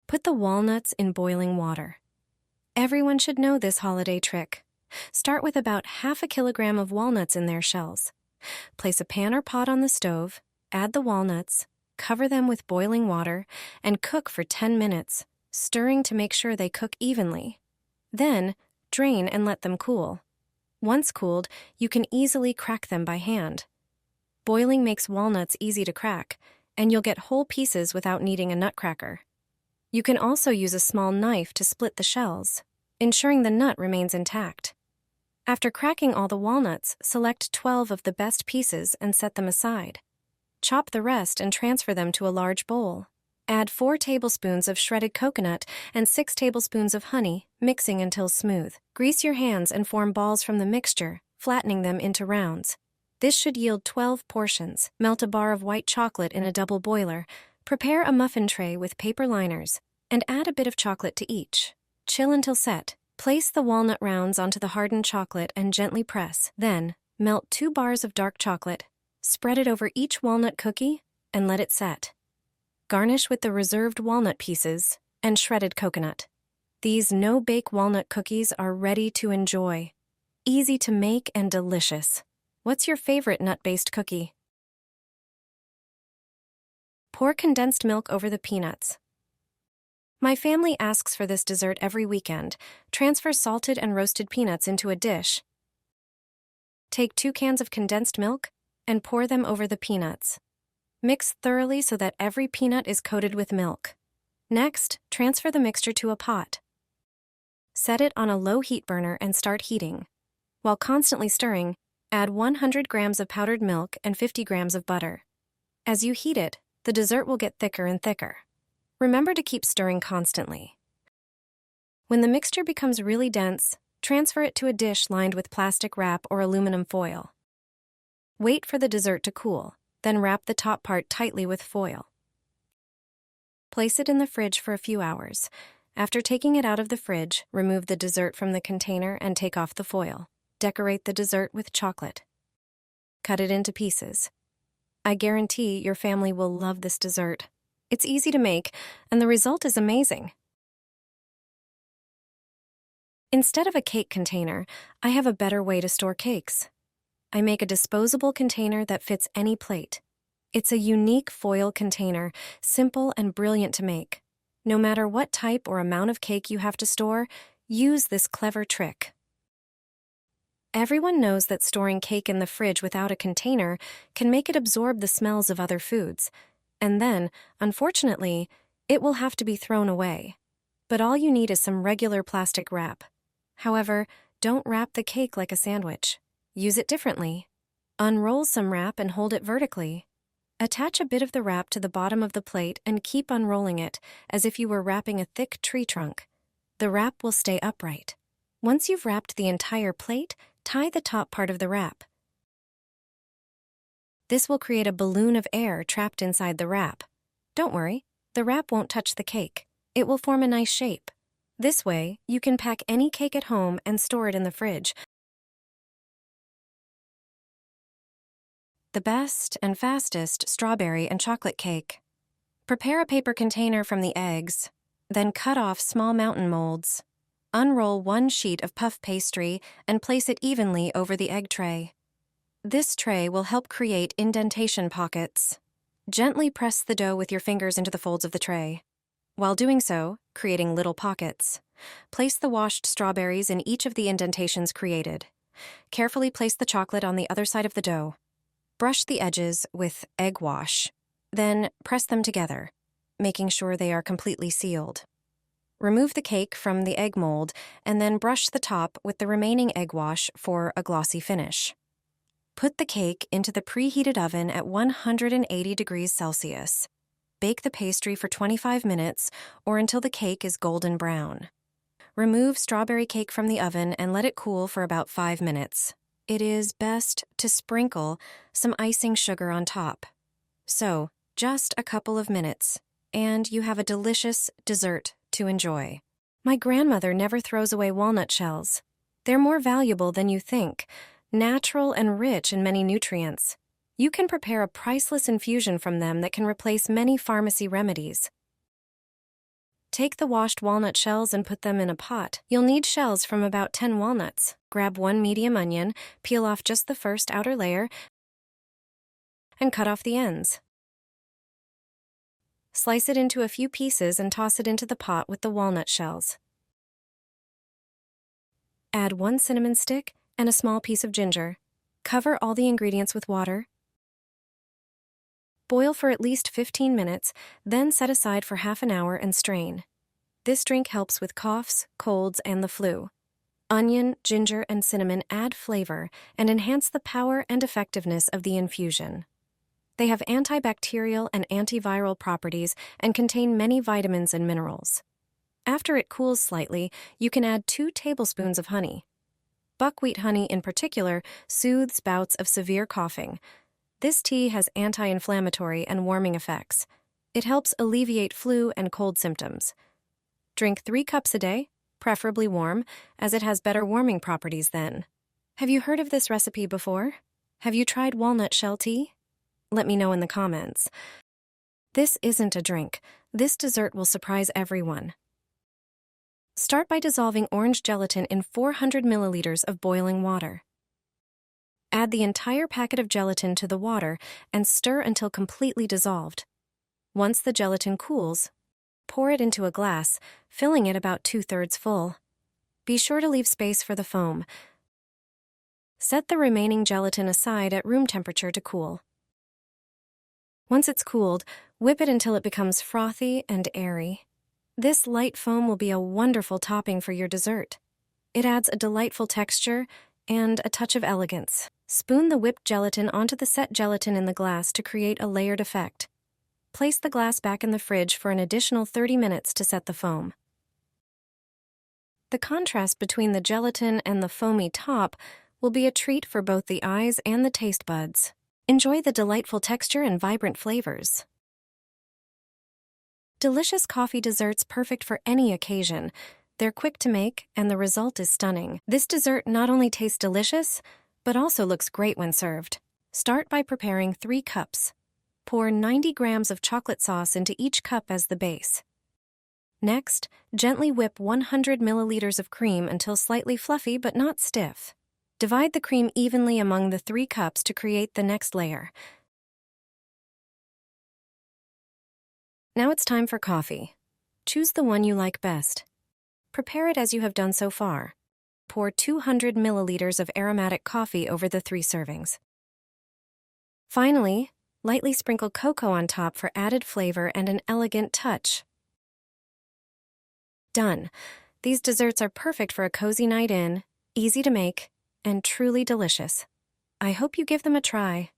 Put the walnuts in boiling water. Everyone should know this holiday trick. Start with about half a kilogram of walnuts in their shells. Place a pan or pot on the stove, add the walnuts, cover them with boiling water, and cook for 10 minutes, stirring to make sure they cook evenly. Then, drain and let them cool. Once cooled, you can easily crack them by hand. Boiling makes walnuts easy to crack, and you'll get whole pieces without needing a nutcracker. You can also use a small knife to split the shells, ensuring the nut remains intact. After cracking all the walnuts, select 12 of the best pieces and set them aside. Chop the rest and transfer them to a large bowl. Add 4 tablespoons of shredded coconut and 6 tablespoons of honey, mixing until smooth. Grease your hands and form balls from the mixture, flattening them into rounds. This should yield 12 portions. Melt a bar of white chocolate in a double boiler. Prepare a muffin tray with paper liners, and add a bit of chocolate to each. Chill until set. Place the walnut rounds onto the hardened chocolate and gently press. Then, melt 2 bars of dark chocolate. Spread it over each walnut cookie and let it set. Garnish with the reserved walnut pieces and shredded coconut. These no-bake walnut cookies are ready to enjoy. Easy to make and delicious. What's your favorite nut-based cookie? Pour condensed milk over the peanuts. My family asks for this dessert every weekend. Transfer salted and roasted peanuts into a dish. Take 2 cans of condensed milk and pour them over the peanuts. Mix thoroughly so that every peanut is coated with milk. Next, transfer the mixture to a pot. Set it on a low heat burner and start heating. While constantly stirring, add 100 grams of powdered milk and 50 grams of butter. As you heat it, the dessert will get thicker and thicker. Remember to keep stirring constantly. When the mixture becomes really dense, transfer it to a dish lined with plastic wrap or aluminum foil. Wait for the dessert to cool, then wrap the top part tightly with foil. Place it in the fridge for a few hours. After taking it out of the fridge, remove the dessert from the container and take off the foil. Decorate the dessert with chocolate. Cut it into pieces. I guarantee your family will love this dessert. It's easy to make, and the result is amazing. Instead of a cake container, I have a better way to store cakes. I make a disposable container that fits any plate. It's a unique foil container, simple and brilliant to make. No matter what type or amount of cake you have to store, use this clever trick. Everyone knows that storing cake in the fridge without a container can make it absorb the smells of other foods, and then, unfortunately, it will have to be thrown away. But all you need is some regular plastic wrap. However, don't wrap the cake like a sandwich. Use it differently. Unroll some wrap and hold it vertically. Attach a bit of the wrap to the bottom of the plate and keep unrolling it as if you were wrapping a thick tree trunk. The wrap will stay upright. Once you've wrapped the entire plate, tie the top part of the wrap. This will create a balloon of air trapped inside the wrap. Don't worry, the wrap won't touch the cake. It will form a nice shape. This way, you can pack any cake at home and store it in the fridge. The best and fastest strawberry and chocolate cake. Prepare a paper container from the eggs, then cut off small mountain molds. Unroll 1 sheet of puff pastry and place it evenly over the egg tray. This tray will help create indentation pockets. Gently press the dough with your fingers into the folds of the tray. While doing so, creating little pockets. Place the washed strawberries in each of the indentations created. Carefully place the chocolate on the other side of the dough. Brush the edges with egg wash. Then press them together, making sure they are completely sealed. Remove the cake from the egg mold and then brush the top with the remaining egg wash for a glossy finish. Put the cake into the preheated oven at 180 degrees Celsius. Bake the pastry for 25 minutes or until the cake is golden brown. Remove strawberry cake from the oven and let it cool for about 5 minutes. It is best to sprinkle some icing sugar on top. So, just a couple of minutes, and you have a delicious dessert to enjoy. My grandmother never throws away walnut shells. They're more valuable than you think, natural and rich in many nutrients. You can prepare a priceless infusion from them that can replace many pharmacy remedies. Take the washed walnut shells and put them in a pot. You'll need shells from about 10 walnuts. Grab 1 medium onion, peel off just the first outer layer, and cut off the ends. Slice it into a few pieces and toss it into the pot with the walnut shells. Add 1 cinnamon stick and a small piece of ginger. Cover all the ingredients with water. Boil for at least 15 minutes, then set aside for half an hour and strain. This drink helps with coughs, colds, and the flu. Onion, ginger, and cinnamon add flavor and enhance the power and effectiveness of the infusion. They have antibacterial and antiviral properties and contain many vitamins and minerals. After it cools slightly, you can add 2 tablespoons of honey. Buckwheat honey in particular soothes bouts of severe coughing. This tea has anti-inflammatory and warming effects. It helps alleviate flu and cold symptoms. Drink 3 cups a day, preferably warm, as it has better warming properties then. Have you heard of this recipe before? Have you tried walnut shell tea? Let me know in the comments. This isn't a drink. This dessert will surprise everyone. Start by dissolving orange gelatin in 400 milliliters of boiling water. Add the entire packet of gelatin to the water and stir until completely dissolved. Once the gelatin cools, pour it into a glass, filling it about 2/3 full. Be sure to leave space for the foam. Set the remaining gelatin aside at room temperature to cool. Once it's cooled, whip it until it becomes frothy and airy. This light foam will be a wonderful topping for your dessert. It adds a delightful texture and a touch of elegance. Spoon the whipped gelatin onto the set gelatin in the glass to create a layered effect. Place the glass back in the fridge for an additional 30 minutes to set the foam. The contrast between the gelatin and the foamy top will be a treat for both the eyes and the taste buds. Enjoy the delightful texture and vibrant flavors. Delicious coffee desserts perfect for any occasion. They're quick to make, and the result is stunning. This dessert not only tastes delicious, but also looks great when served. Start by preparing 3 cups. Pour 90 grams of chocolate sauce into each cup as the base. Next, gently whip 100 milliliters of cream until slightly fluffy but not stiff. Divide the cream evenly among the 3 cups to create the next layer. Now it's time for coffee. Choose the one you like best. Prepare it as you have done so far. Pour 200 milliliters of aromatic coffee over the 3 servings. Finally, lightly sprinkle cocoa on top for added flavor and an elegant touch. Done. These desserts are perfect for a cozy night in, easy to make, and truly delicious. I hope you give them a try.